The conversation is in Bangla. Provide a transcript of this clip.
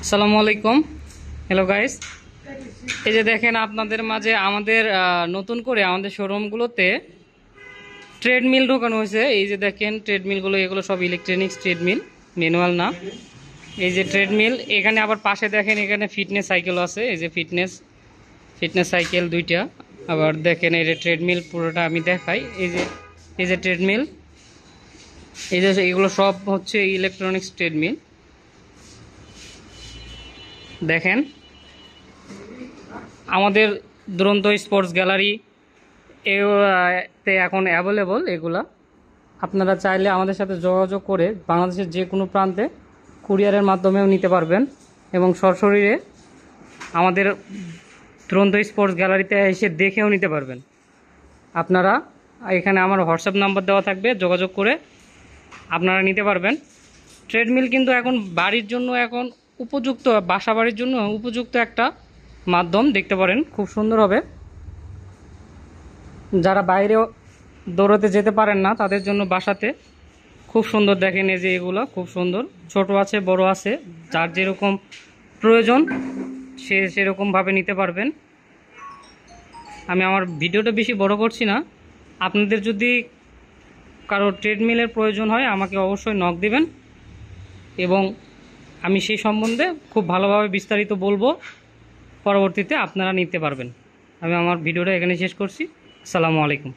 আসসালামু আলাইকুম। হ্যালো গাইস, এই যে দেখেন আপনাদের মাঝে আমাদের নতুন করে আমাদের শোরুমগুলোতে ট্রেডমিল ঢোকানো হয়েছে। এই যে দেখেন ট্রেডমিলগুলো, এগুলো সব ইলেকট্রনিক্স ট্রেডমিল, ম্যানুয়াল না। এই যে ট্রেডমিল, এখানে আবার পাশে দেখেন এখানে ফিটনেস সাইকেল আছে। এই যে ফিটনেস সাইকেল দুইটা। আবার দেখেন এই যে ট্রেডমিল পুরোটা আমি দেখাই। এই যে ট্রেডমিল, এই যে এগুলো সব হচ্ছে ইলেকট্রনিক্স ট্রেডমিল। দেখেন আমাদের দুরন্ত স্পোর্টস গ্যালারি তে এখন অ্যাভেলেবল এগুলা। আপনারা চাইলে আমাদের সাথে যোগাযোগ করে বাংলাদেশের যে কোনো প্রান্তে কুরিয়ারের মাধ্যমেও নিতে পারবেন এবং সরাসরি আমাদের দুরন্ত স্পোর্টস গ্যালারিতে এসে দেখেও নিতে পারবেন। আপনারা এখানে আমার হোয়াটসঅ্যাপ নাম্বার দেওয়া থাকবে, যোগাযোগ করে আপনারা নিতে পারবেন। ট্রেডমিল কিন্তু এখন বাড়ির জন্য এখন উপযুক্ত, বাসা বাড়ির জন্য উপযুক্ত একটা মাধ্যম। দেখতে পারেন খুব সুন্দর হবে। যারা বাইরেও দৌড়াতে যেতে পারেন না তাদের জন্য বাসাতে খুব সুন্দর। দেখেন এই যে এগুলো খুব সুন্দর, ছোট আছে বড় আছে, যার যেরকম প্রয়োজন সে সেরকমভাবে নিতে পারবেন। আমি আমার ভিডিওটা বেশি বড় করছি না। আপনাদের যদি কারো ট্রেডমিলের প্রয়োজন হয় আমাকে অবশ্যই নক দিবেন এবং আমি সেই সম্বন্ধে খুব ভালোভাবে বিস্তারিত বলবো। পরবর্তীতে আপনারা নিতে পারবেন। আমি আমার ভিডিওটা এখানে শেষ করছি। আসসালামু আলাইকুম।